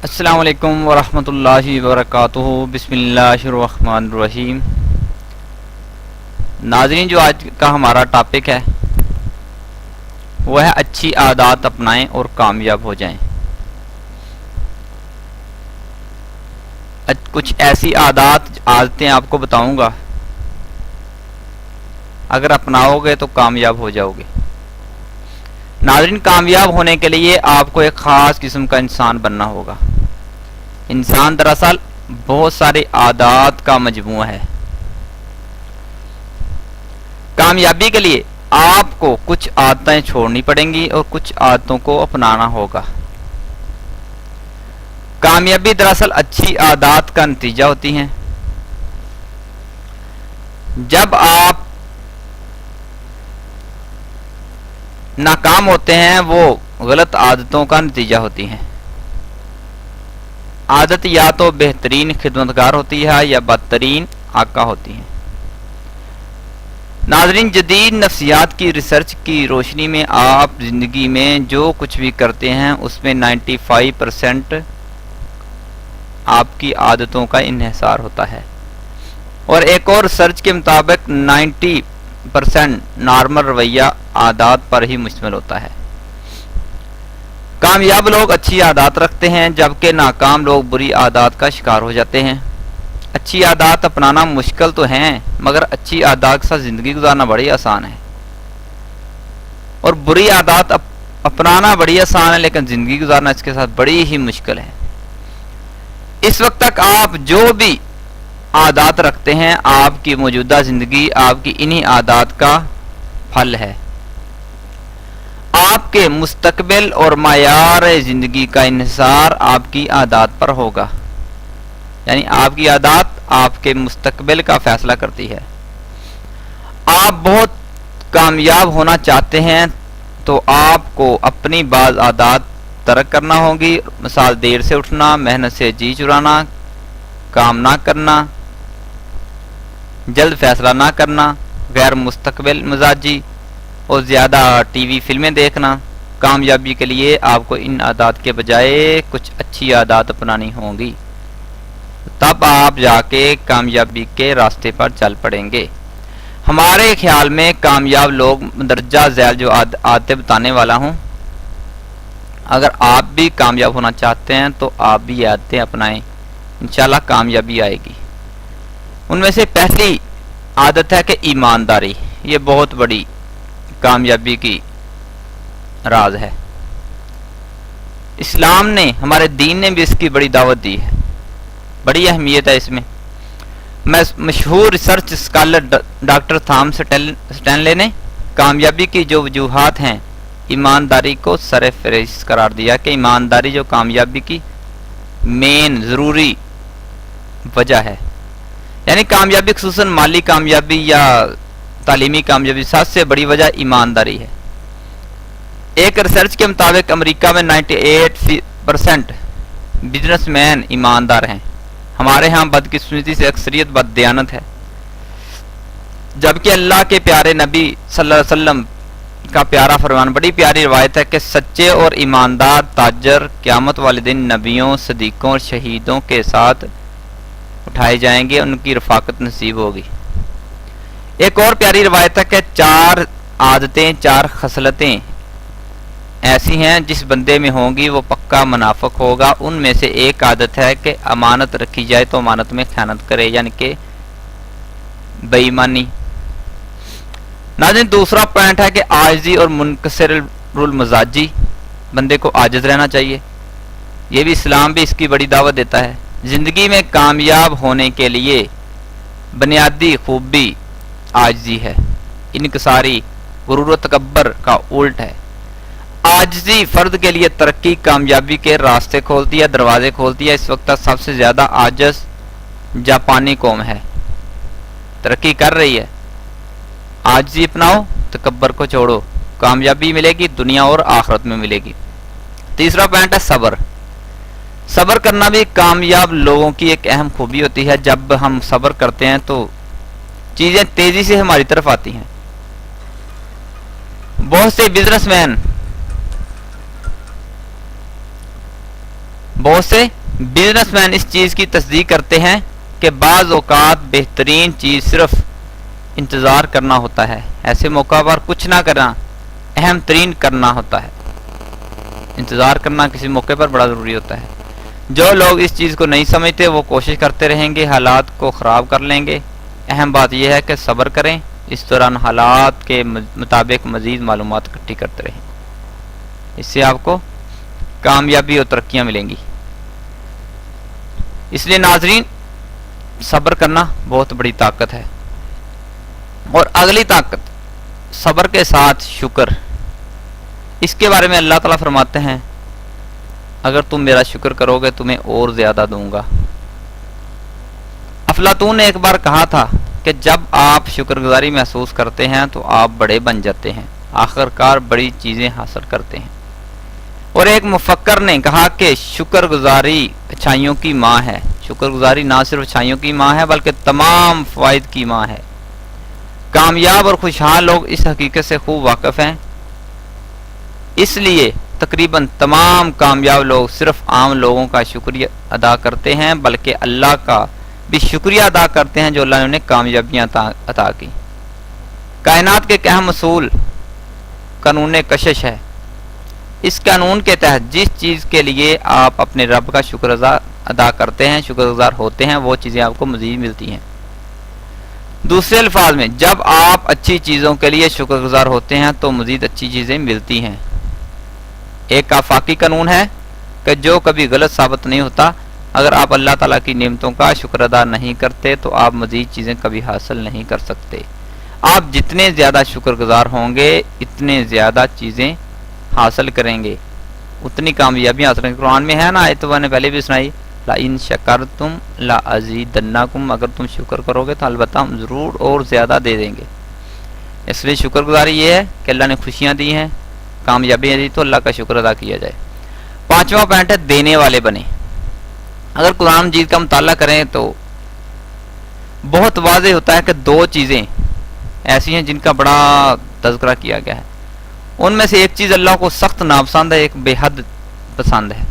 السلام علیکم ورحمۃ اللہ وبرکاتہ۔ بسم اللہ الرحمن الرحیم۔ ناظرین، جو آج کا ہمارا ٹاپک ہے وہ ہے اچھی عادات اپنائیں اور کامیاب ہو جائیں۔ کچھ ایسی عادتیں آپ کو بتاؤں گا، اگر اپناؤ گے تو کامیاب ہو جاؤ گے۔ ناظرین، کامیاب ہونے کے لیے آپ کو ایک خاص قسم کا انسان بننا ہوگا۔ انسان دراصل بہت ساری عادات کا مجموعہ ہے۔ کامیابی کے لیے آپ کو کچھ عادتیں چھوڑنی پڑیں گی اور کچھ عادتوں کو اپنانا ہوگا۔ کامیابی دراصل اچھی عادات کا نتیجہ ہوتی ہیں۔ جب آپ ناکام ہوتے ہیں وہ غلط عادتوں کا نتیجہ ہوتی ہیں۔ عادت یا تو بہترین خدمتگار ہوتی ہے یا بدترین آقا ہوتی ہے۔ ناظرین، جدید نفسیات کی ریسرچ کی روشنی میں آپ زندگی میں جو کچھ بھی کرتے ہیں اس میں 95% آپ کی عادتوں کا انحصار ہوتا ہے، اور ایک اور ریسرچ کے مطابق 90% نارمل رویہ عادات پر ہی مشتمل ہوتا ہے۔ کامیاب لوگ اچھی عادات رکھتے ہیں جبکہ ناکام لوگ بری عادات کا شکار ہو جاتے ہیں۔ اچھی عادات اپنانا مشکل تو ہیں، مگر اچھی عادات کے ساتھ زندگی گزارنا بڑی آسان ہے، اور بری عادات اپنانا بڑی آسان ہے لیکن زندگی گزارنا اس کے ساتھ بڑی ہی مشکل ہے۔ اس وقت تک آپ جو بھی عادات رکھتے ہیں، آپ کی موجودہ زندگی آپ کی انہی عادات کا پھل ہے۔ آپ کے مستقبل اور معیار زندگی کا انحصار آپ کی عادات پر ہوگا، یعنی آپ کی عادات آپ کے مستقبل کا فیصلہ کرتی ہے۔ آپ بہت کامیاب ہونا چاہتے ہیں تو آپ کو اپنی بعض عادات ترک کرنا ہوگی، مثال دیر سے اٹھنا، محنت سے جی چرانا، کام نہ کرنا، جلد فیصلہ نہ کرنا، غیر مستقبل مزاجی اور زیادہ ٹی وی فلمیں دیکھنا۔ کامیابی کے لیے آپ کو ان عادات کے بجائے کچھ اچھی عادات اپنانی ہوں گی، تب آپ جا کے کامیابی کے راستے پر چل پڑیں گے۔ ہمارے خیال میں کامیاب لوگ مندرجہ ذیل جو عادتیں بتانے والا ہوں، اگر آپ بھی کامیاب ہونا چاہتے ہیں تو آپ بھی عادتیں اپنائیں، انشاءاللہ کامیابی آئے گی۔ ان میں سے پہلی عادت ہے کہ ایمانداری، یہ بہت بڑی کامیابی کی راز ہے۔ اسلام نے، ہمارے دین نے بھی اس کی بڑی دعوت دی ہے، بڑی اہمیت ہے اس میں۔ مشہور research scholar doctor Thomas Stanley نے کامیابی کی جو وجوہات ہیں ایمانداری کو سر فہرست قرار دیا کہ ایمانداری جو کامیابی کی مین ضروری وجہ ہے، یعنی کامیابی خصوصاً مالی کامیابی یا تعلیمی کامیابی سب سے بڑی وجہ ایمانداری ہے۔ ایک ریسرچ کے مطابق امریکہ میں 98% بزنس مین ایماندار ہیں۔ ہمارے ہاں بدقسمتی سے اکثریت بد دیانت ہے، جبکہ اللہ کے پیارے نبی صلی اللہ علیہ وسلم کا پیارا فرمان، بڑی پیاری روایت ہے کہ سچے اور ایماندار تاجر قیامت والے دن نبیوں، صدیقوں اور شہیدوں کے ساتھ اٹھائے جائیں گے، ان کی رفاقت نصیب ہوگی۔ ایک اور پیاری روایت ہے کہ 4 عادتیں، 4 خصلتیں ایسی ہیں جس بندے میں ہوں گی وہ پکا منافق ہوگا۔ ان میں سے ایک عادت ہے کہ امانت رکھی جائے تو امانت میں خیانت کرے، یعنی کہ بے ایمانی۔ ناظرین، دوسرا پوائنٹ ہے کہ عاجزی اور منکسر المزاجی، بندے کو عاجز رہنا چاہیے، یہ بھی اسلام بھی اس کی بڑی دعوت دیتا ہے۔ زندگی میں کامیاب ہونے کے لیے بنیادی خوبی عاجزی ہے، انکساری غرور و تکبر کا الٹ ہے۔ عاجزی فرد کے لیے ترقی، کامیابی کے راستے کھولتی ہے، دروازے کھولتی ہے۔ اس وقت سب سے زیادہ عاجز جاپانی قوم ہے، ترقی کر رہی ہے۔ عاجزی اپناؤ، تکبر کو چھوڑو، کامیابی ملے گی، دنیا اور آخرت میں ملے گی۔ تیسرا پوائنٹ ہے صبر۔ صبر کرنا بھی کامیاب لوگوں کی ایک اہم خوبی ہوتی ہے۔ جب ہم صبر کرتے ہیں تو چیزیں تیزی سے ہماری طرف آتی ہیں۔ بہت سے بزنس مین اس چیز کی تصدیق کرتے ہیں کہ بعض اوقات بہترین چیز صرف انتظار کرنا ہوتا ہے، ایسے موقع پر کچھ نہ کرنا اہم ترین کرنا ہوتا ہے۔ انتظار کرنا کسی موقع پر بڑا ضروری ہوتا ہے۔ جو لوگ اس چیز کو نہیں سمجھتے وہ کوشش کرتے رہیں گے، حالات کو خراب کر لیں گے۔ اہم بات یہ ہے کہ صبر کریں، اس دوران حالات کے مطابق مزید معلومات اکٹھی کرتے رہیں، اس سے آپ کو کامیابی اور ترقیاں ملیں گی۔ اس لیے ناظرین، صبر کرنا بہت بڑی طاقت ہے۔ اور اگلی طاقت صبر کے ساتھ شکر، اس کے بارے میں اللہ تعالیٰ فرماتے ہیں اگر تم میرا شکر کرو گے تمہیں اور زیادہ دوں گا۔ افلاطون نے ایک بار کہا تھا کہ جب آپ شکر گزاری محسوس کرتے ہیں تو آپ بڑے بن جاتے ہیں، آخر کار بڑی چیزیں حاصل کرتے ہیں۔ اور ایک مفکر نے کہا کہ شکر گزاری اچھائیوں کی ماں ہے۔ شکر گزاری نہ صرف اچھائیوں کی ماں ہے بلکہ تمام فوائد کی ماں ہے۔ کامیاب اور خوشحال لوگ اس حقیقت سے خوب واقف ہیں، اس لیے تقریباً تمام کامیاب لوگ صرف عام لوگوں کا شکریہ ادا کرتے ہیں بلکہ اللہ کا بھی شکریہ ادا کرتے ہیں جو اللہ نے انہیں کامیابیاں عطا کی۔ کائنات کے اہم اصول قانون کشش ہے۔ اس قانون کے تحت جس چیز کے لیے آپ اپنے رب کا شکر ادا کرتے ہیں، شکر گزار ہوتے ہیں، وہ چیزیں آپ کو مزید ملتی ہیں۔ دوسرے الفاظ میں جب آپ اچھی چیزوں کے لیے شکر گزار ہوتے ہیں تو مزید اچھی چیزیں ملتی ہیں۔ ایک آفاقی قانون ہے کہ جو کبھی غلط ثابت نہیں ہوتا۔ اگر آپ اللہ تعالیٰ کی نعمتوں کا شکر ادا نہیں کرتے تو آپ مزید چیزیں کبھی حاصل نہیں کر سکتے۔ آپ جتنے زیادہ شکر گزار ہوں گے اتنے زیادہ چیزیں حاصل کریں گے، اتنی کامیابیاں حاصل کریں گے۔ قرآن میں ہے نا، آیت نے پہلے بھی سنائی، لَإِن شَكَرْتُمْ لَأَزِيدَنَّكُمْ، اگر تم شکر کرو گے تو البتہ ہم ضرور اور زیادہ دے دیں گے۔ اس لیے شکر گزاری یہ ہے کہ اللہ نے خوشیاں دی ہیں، کامیابیاں دی تو اللہ کا شکر ادا کیا جائے۔ پانچواں پوائنٹ ہے دینے والے بنے۔ اگر قرآن مجید کا مطالعہ کریں تو بہت واضح ہوتا ہے کہ دو چیزیں ایسی ہیں جن کا بڑا تذکرہ کیا گیا ہے۔ ان میں سے ایک چیز اللہ کو سخت ناپسند ہے، ایک بے حد پسند ہے۔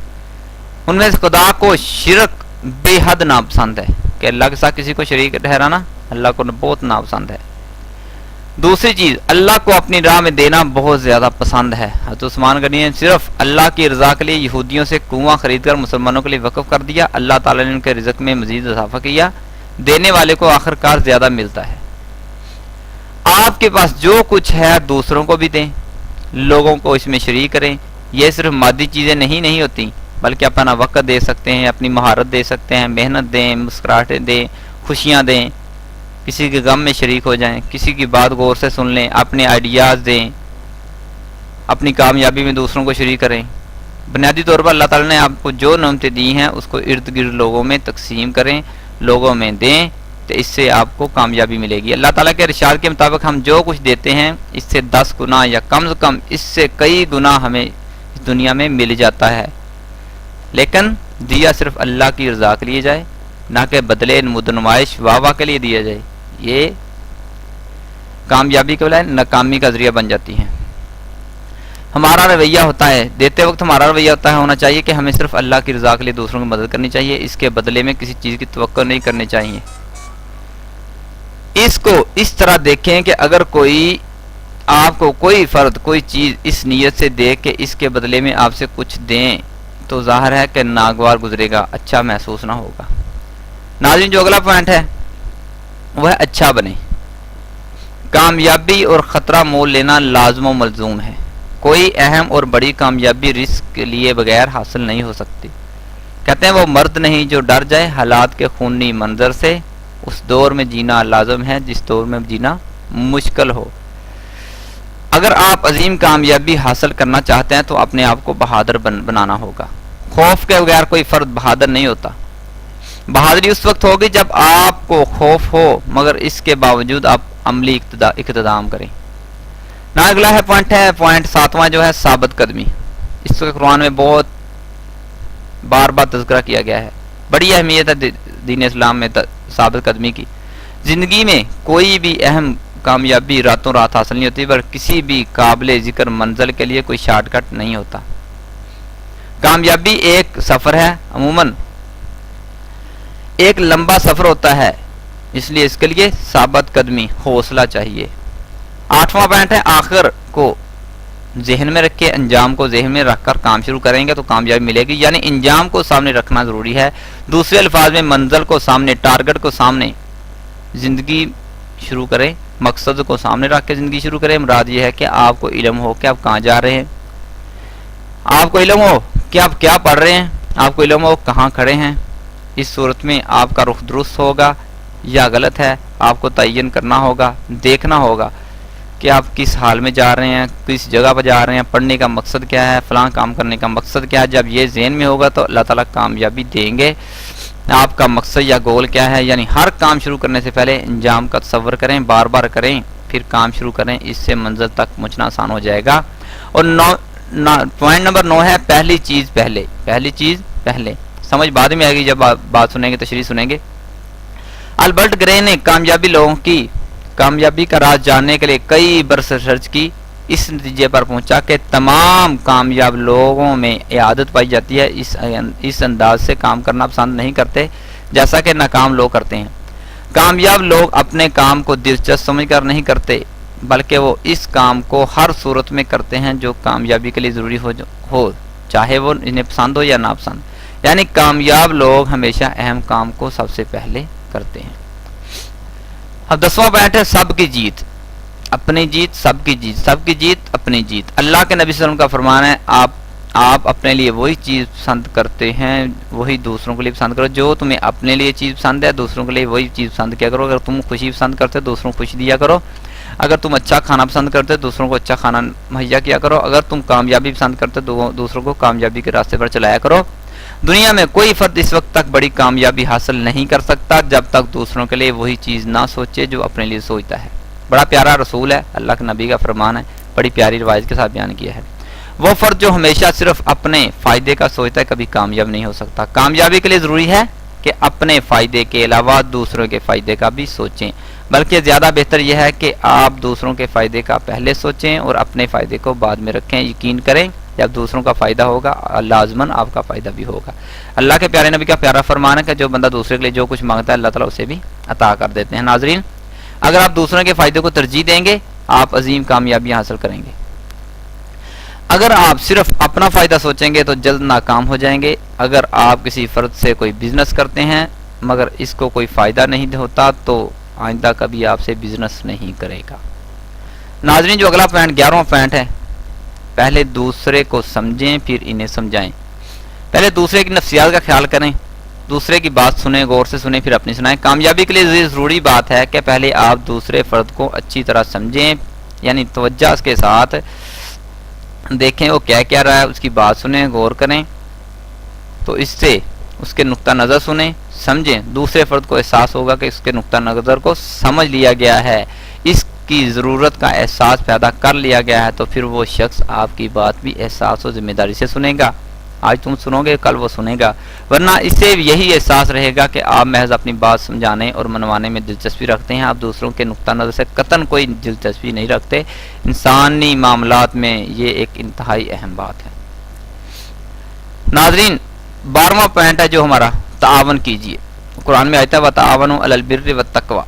ان میں سے خدا کو شرک بے حد ناپسند ہے، کہ اللہ کے ساتھ کسی کو شریک ٹھہرانا اللہ کو بہت ناپسند ہے۔ دوسری چیز اللہ کو اپنی راہ میں دینا بہت زیادہ پسند ہے۔ حضرت عثمان غنی نے صرف اللہ کی رضا کے لیے یہودیوں سے کنواں خرید کر مسلمانوں کے لیے وقف کر دیا، اللہ تعالیٰ نے ان کے رزق میں مزید اضافہ کیا۔ دینے والے کو آخر کار زیادہ ملتا ہے۔ آپ کے پاس جو کچھ ہے دوسروں کو بھی دیں، لوگوں کو اس میں شریک کریں۔ یہ صرف مادی چیزیں نہیں ہوتی بلکہ اپنا وقت دے سکتے ہیں، اپنی مہارت دے سکتے ہیں، محنت دیں، مسکراہٹیں دیں، خوشیاں دیں، کسی کے غم میں شریک ہو جائیں، کسی کی بات غور سے سن لیں، اپنے آئیڈیاز دیں، اپنی کامیابی میں دوسروں کو شریک کریں۔ بنیادی طور پر اللہ تعالیٰ نے آپ کو جو نعمتیں دی ہیں اس کو ارد گرد لوگوں میں تقسیم کریں، لوگوں میں دیں، تو اس سے آپ کو کامیابی ملے گی۔ اللہ تعالیٰ کے ارشاد کے مطابق ہم جو کچھ دیتے ہیں اس سے 10 گنا یا کم سے کم اس سے کئی گنا ہمیں اس دنیا میں مل جاتا ہے، لیکن دیا صرف اللہ کی رضا کے لیے جائے، نہ کہ بدلے نمود نمائش واہ کے لیے دیا جائے۔ یہ کامیابی کے بجائے ناکامی کا ذریعہ بن جاتی ہیں۔ ہمارا رویہ ہوتا ہے، دیتے وقت ہمارا رویہ ہونا چاہیے کہ ہمیں صرف اللہ کی رضا کے لیے دوسروں کی مدد کرنی چاہیے، اس کے بدلے میں کسی چیز کی توقع نہیں کرنی چاہیے۔ اس کو اس طرح دیکھیں کہ اگر کوئی آپ کو کوئی فرد کوئی چیز اس نیت سے دے کہ اس کے بدلے میں آپ سے کچھ دیں تو ظاہر ہے کہ ناگوار گزرے گا، اچھا محسوس نہ ہوگا۔ ناظرین، جو اگلا پوائنٹ ہے وہ ہے اچھا بنے۔ کامیابی اور خطرہ مول لینا لازم و ملزوم ہے۔ کوئی اہم اور بڑی کامیابی رسک کے لیے بغیر حاصل نہیں ہو سکتی۔ کہتے ہیں وہ مرد نہیں جو ڈر جائے حالات کے خونی منظر سے، اس دور میں جینا لازم ہے جس دور میں جینا مشکل ہو۔ اگر آپ عظیم کامیابی حاصل کرنا چاہتے ہیں تو اپنے آپ کو بہادر بنانا ہوگا۔ خوف کے بغیر کوئی فرد بہادر نہیں ہوتا۔ بہادری اس وقت ہوگی جب آپ کو خوف ہو مگر اس کے باوجود آپ عملی اقتدام کریں۔ اگلا ہے پوائنٹ 7واں جو ہے ثابت قدمی۔ اس کے قرآن میں بہت بار تذکرہ کیا گیا ہے۔ بڑی اہمیت ہے دین اسلام میں ثابت قدمی کی۔ زندگی میں کوئی بھی اہم کامیابی راتوں رات حاصل نہیں ہوتی، پر کسی بھی قابل ذکر منزل کے لیے کوئی شارٹ کٹ نہیں ہوتا۔ کامیابی ایک سفر ہے، عموماً ایک لمبا سفر ہوتا ہے، اس لیے اس کے لیے ثابت قدمی، حوصلہ چاہیے۔ 8واں پوائنٹ ہے آخر کو ذہن میں رکھے، انجام کو ذہن میں رکھ کر کام شروع کریں گے تو کامیابی ملے گی، یعنی انجام کو سامنے رکھنا ضروری ہے۔ دوسرے الفاظ میں منزل کو سامنے، ٹارگٹ کو سامنے زندگی شروع کریں، مقصد کو سامنے رکھ کے زندگی شروع کریں۔ مراد یہ ہے کہ آپ کو علم ہو کہ آپ کہاں جا رہے ہیں، آپ کو علم ہو کہ آپ کیا پڑھ رہے ہیں، آپ کو علم ہو کہاں کھڑے ہیں۔ اس صورت میں آپ کا رخ درست ہوگا یا غلط ہے، آپ کو تعین کرنا ہوگا، دیکھنا ہوگا کہ آپ کس حال میں جا رہے ہیں، کس جگہ پر جا رہے ہیں، پڑھنے کا مقصد کیا ہے، فلاں کام کرنے کا مقصد کیا ہے۔ جب یہ ذہن میں ہوگا تو اللہ تعالیٰ کامیابی دیں گے۔ آپ کا مقصد یا گول کیا ہے، یعنی ہر کام شروع کرنے سے پہلے انجام کا تصور کریں، بار بار کریں، پھر کام شروع کریں، اس سے منزل تک پہنچنا آسان ہو جائے گا۔ اور پوائنٹ نمبر 9 ہے پہلی چیز پہلے، پہلی چیز پہلے، سمجھ بعد میں آئے گی جب بات سنیں گے، تشریح سنیں گے۔ البرٹ گرے نے کامیابی لوگوں کی کامیابی کا راز جاننے کے لیے کئی برس ریسرچ کی، اس نتیجے پر پہنچا کہ تمام کامیاب لوگوں میں یہ عادت پائی جاتی ہے، اس انداز سے کام کرنا پسند نہیں کرتے جیسا کہ ناکام لوگ کرتے ہیں۔ کامیاب لوگ اپنے کام کو دلچسپ سمجھ کر نہیں کرتے، بلکہ وہ اس کام کو ہر صورت میں کرتے ہیں جو کامیابی کے لیے ضروری ہو، چاہے وہ انہیں پسند ہو یا ناپسند۔ یعنی کامیاب لوگ ہمیشہ اہم کام کو سب سے پہلے کرتے ہیں۔ اب 10واں پوائنٹ ہے سب کی جیت، اپنی جیت، سب کی جیت، سب کی جیت، اپنی جیت۔ اللہ کے نبی صلی اللہ علیہ وسلم کا فرمان ہے، آپ اپنے لیے وہی چیز پسند کرتے ہیں وہی دوسروں کے لیے پسند کرو، جو تمہیں اپنے لیے چیز پسند ہے دوسروں کے لیے وہی چیز پسند کیا کرو۔ اگر تم خوشی پسند کرتے دوسروں کو خوشی دیا کرو، اگر تم اچھا کھانا پسند کرتے دوسروں کو اچھا کھانا مہیا کیا کرو، اگر تم کامیابی پسند کرتے دوسروں کو کامیابی کے راستے پر چلایا کرو۔ دنیا میں کوئی فرد اس وقت تک بڑی کامیابی حاصل نہیں کر سکتا جب تک دوسروں کے لیے وہی چیز نہ سوچے جو اپنے لیے سوچتا ہے۔ بڑا پیارا رسول ہے، اللہ کے نبی کا فرمان ہے، بڑی پیاری روایت کے ساتھ بیان کیا ہے۔ وہ فرد جو ہمیشہ صرف اپنے فائدے کا سوچتا ہے کبھی کامیاب نہیں ہو سکتا۔ کامیابی کے لیے ضروری ہے کہ اپنے فائدے کے علاوہ دوسروں کے فائدے کا بھی سوچیں، بلکہ زیادہ بہتر یہ ہے کہ آپ دوسروں کے فائدے کا پہلے سوچیں اور اپنے فائدے کو بعد میں رکھیں۔ یقین کریں جب دوسروں کا فائدہ ہوگا لازماً آپ کا فائدہ بھی ہوگا۔ اللہ کے پیارے نبی کا پیارا فرمان ہے کہ جو بندہ دوسرے کے لیے جو کچھ مانگتا ہے اللہ تعالیٰ اسے بھی عطا کر دیتے ہیں۔ ناظرین، اگر آپ دوسروں کے فائدے کو ترجیح دیں گے آپ عظیم کامیابیاں حاصل کریں گے۔ اگر آپ صرف اپنا فائدہ سوچیں گے تو جلد ناکام ہو جائیں گے۔ اگر آپ کسی فرد سے کوئی بزنس کرتے ہیں مگر اس کو کوئی فائدہ نہیں ہوتا تو آئندہ کبھی آپ سے بزنس نہیں کرے گا۔ ناظرین، جو اگلا پوائنٹ 11واں پوائنٹ ہے، پہلے دوسرے کو سمجھیں پھر انہیں سمجھائیں۔ پہلے دوسرے کی نفسیات کا خیال کریں، دوسرے کی بات سنیں، غور سے سنیں پھر اپنی سنائیں۔ کامیابی کے لیے ضروری بات ہے کہ پہلے آپ دوسرے فرد کو اچھی طرح سمجھیں، یعنی توجہ کے ساتھ دیکھیں وہ کیا کہہ رہا ہے، اس کی بات سنیں، غور کریں، تو اس سے اس کے نقطہ نظر سنیں، سمجھیں۔ دوسرے فرد کو احساس ہوگا کہ اس کے نقطہ نظر کو سمجھ لیا گیا ہے، اس کی ضرورت کا احساس پیدا کر لیا گیا ہے، تو پھر وہ شخص آپ کی بات بھی احساس و ذمہ داری سے سنے گا۔ آج تم سنو گے کل وہ سنے گا، ورنہ اس سے یہی احساس رہے گا کہ آپ محض اپنی بات سمجھانے اور منوانے میں دلچسپی رکھتے ہیں، آپ دوسروں کے نقطہ نظر سے قطعاً کوئی دلچسپی نہیں رکھتے۔ انسانی معاملات میں یہ ایک انتہائی اہم بات ہے۔ ناظرین، 12واں پوائنٹ ہے جو ہمارا، تعاون کیجیے۔ قرآن میں آتا ہے وَتَعَاوَنُوا عَلَى الْبِرِّ وَالتَّقْوَىٰ،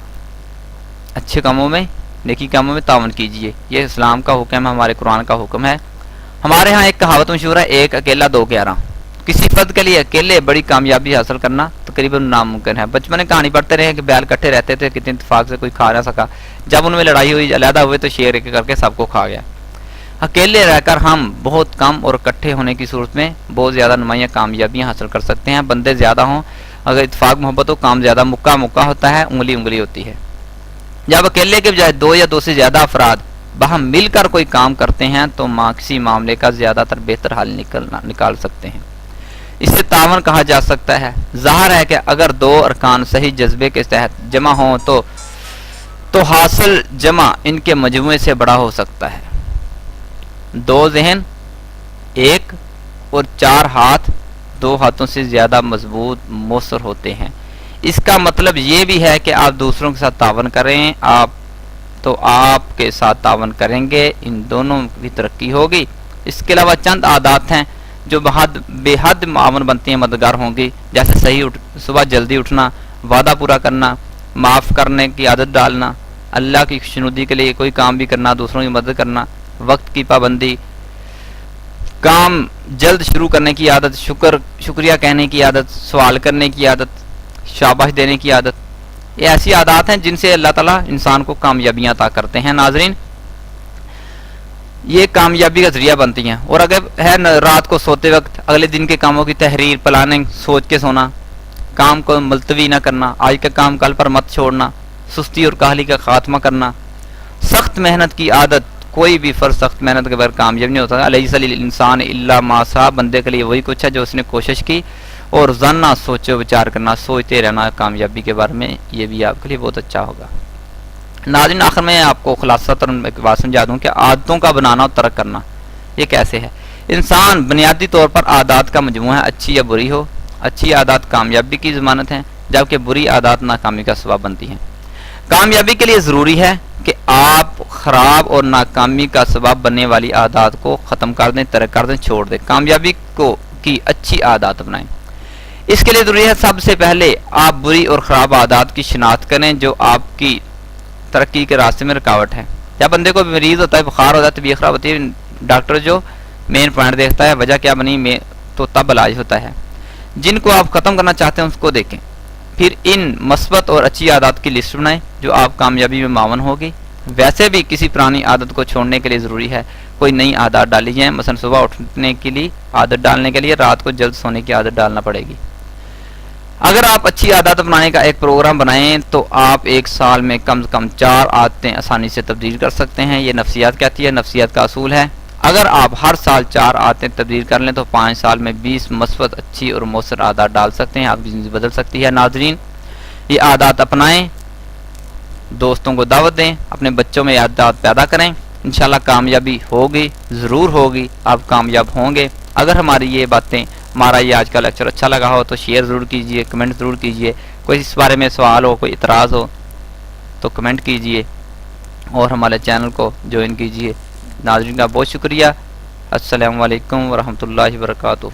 اچھے کاموں میں نیکی کاموں میں تعاون کیجیے، یہ اسلام کا حکم ہے، ہمارے قرآن کا حکم ہے۔ ہمارے ہاں ایک کہاوت مشہور ہے، ایک اکیلا دو 11۔ کسی فرد کے لیے اکیلے بڑی کامیابی حاصل کرنا تقریباً ناممکن ہے۔ بچپن میں کہانی پڑھتے رہے کہ بیل کٹھے رہتے تھے، کتنے اتفاق سے کوئی کھا نہ سکا، جب ان میں لڑائی ہوئی علیحدہ ہوئے تو شیر ایک کر کے سب کو کھا گیا۔ اکیلے رہ کر ہم بہت کم اور اکٹھے ہونے کی صورت میں بہت زیادہ نمایاں کامیابیاں حاصل کر سکتے ہیں۔ بندے زیادہ ہوں، اگر اتفاق محبت ہو، کام زیادہ مکہ ہوتا ہے، انگلی انگلی ہوتی ہے۔ جب اکیلے کے بجائے دو یا دو سے زیادہ افراد باہم مل کر کوئی کام کرتے ہیں تو کسی معاملے کا زیادہ تر بہتر حل نکال سکتے ہیں۔ اس سے تعاون کہا جا سکتا ہے۔ ظاہر ہے کہ اگر دو ارکان صحیح جذبے کے تحت جمع ہوں تو حاصل جمع ان کے مجموعے سے بڑا ہو سکتا ہے۔ دو ذہن ایک اور چار ہاتھ دو ہاتھوں سے زیادہ مضبوط مؤثر ہوتے ہیں۔ اس کا مطلب یہ بھی ہے کہ آپ دوسروں کے ساتھ تعاون کریں، آپ کے ساتھ تعاون کریں گے، ان دونوں کی ترقی ہوگی۔ اس کے علاوہ چند عادات ہیں جو بے حد معاون بنتی ہیں مددگار ہوں گی، جیسے صبح جلدی اٹھنا، وعدہ پورا کرنا، معاف کرنے کی عادت ڈالنا، اللہ کی خوشنودی کے لیے کوئی کام بھی کرنا، دوسروں کی مدد کرنا، وقت کی پابندی، کام جلد شروع کرنے کی عادت، شکریہ کہنے کی عادت، سوال کرنے کی عادت، شاباش دینے کی عادت، یہ ایسی عادات ہیں جن سے اللہ تعالیٰ انسان کو کامیابیاں عطا کرتے ہیں۔ ناظرین، یہ کامیابی کا ذریعہ بنتی ہیں۔ اور اگر ہے رات کو سوتے وقت اگلے دن کے کاموں کی تحریر، پلاننگ، سوچ کے سونا، کام کو ملتوی نہ کرنا، آج کا کام کل پر مت چھوڑنا، سستی اور کاہلی کا خاتمہ کرنا، سخت محنت کی عادت، کوئی بھی فرض سخت محنت کے بغیر کامیاب نہیں ہوتا۔ الیس للانسان الا ما سعی، بندے کے لیے وہی کچھ ہے جو اس نے کوشش کی۔ اور ظن، سوچو وچار کرنا، سوچتے رہنا کامیابی کے بارے میں، یہ بھی آپ کے لیے بہت اچھا ہوگا۔ ناظرین، آخر میں آپ کو خلاصہ ایک بات سمجھا دوں کہ عادتوں کا بنانا اور ترک کرنا یہ کیسے ہے۔ انسان بنیادی طور پر عادات کا مجموعہ ہے، اچھی یا بری ہو۔ اچھی عادات کامیابی کی ضمانت ہیں، جبکہ بری عادات ناکامی کا سبب بنتی ہیں۔ کامیابی کے لیے ضروری ہے کہ آپ خراب اور ناکامی کا سبب بننے والی عادات کو ختم کر دیں، ترک کر دیں، چھوڑ دیں، کامیابی کی اچھی عادات بنائیں۔ اس کے لیے ضروری ہے سب سے پہلے آپ بری اور خراب عادات کی شناخت کریں جو آپ کی ترقی کے راستے میں رکاوٹ ہے۔ جب بندے کو مریض ہوتا ہے، بخار ہوتا ہے، طبیعت خراب ہوتی ہے، ڈاکٹر جو مین پوائنٹ دیکھتا ہے وجہ کیا بنی تو تب علاج ہوتا ہے۔ جن کو آپ ختم کرنا چاہتے ہیں اس کو دیکھیں، پھر ان مثبت اور اچھی عادات کی لسٹ بنائیں جو آپ کامیابی میں معاون ہوگی۔ ویسے بھی کسی پرانی عادت کو چھوڑنے کے لیے ضروری ہے کوئی نئی عادات ڈالی جائیں، مثلا صبح اٹھنے کے لیے عادت ڈالنے کے لیے رات کو جلد سونے کی عادت ڈالنا پڑے گی۔ اگر آپ اچھی عادت بنانے کا ایک پروگرام بنائیں تو آپ ایک سال میں کم سے کم 4 عادتیں آسانی سے تبدیل کر سکتے ہیں۔ یہ نفسیات کہتی ہے، نفسیات کا اصول ہے۔ اگر آپ ہر سال 4 عادتیں تبدیل کر لیں تو 5 سال میں 20 مثبت، اچھی اور مؤثر عادات ڈال سکتے ہیں، آپ کی زندگی بدل سکتی ہے۔ ناظرین، یہ عادات اپنائیں، دوستوں کو دعوت دیں، اپنے بچوں میں عادات پیدا کریں، انشاءاللہ کامیابی ہوگی، ضرور ہوگی، آپ کامیاب ہوں گے۔ اگر ہماری یہ باتیں، ہمارا یہ آج کا لیکچر اچھا لگا ہو تو شیئر ضرور کیجئے، کمنٹ ضرور کیجئے، کوئی اس بارے میں سوال ہو، کوئی اعتراض ہو تو کمنٹ کیجئے اور ہمارے چینل کو جوائن کیجئے۔ ناظرین کا بہت شکریہ۔ السلام علیکم ورحمۃ اللہ وبرکاتہ۔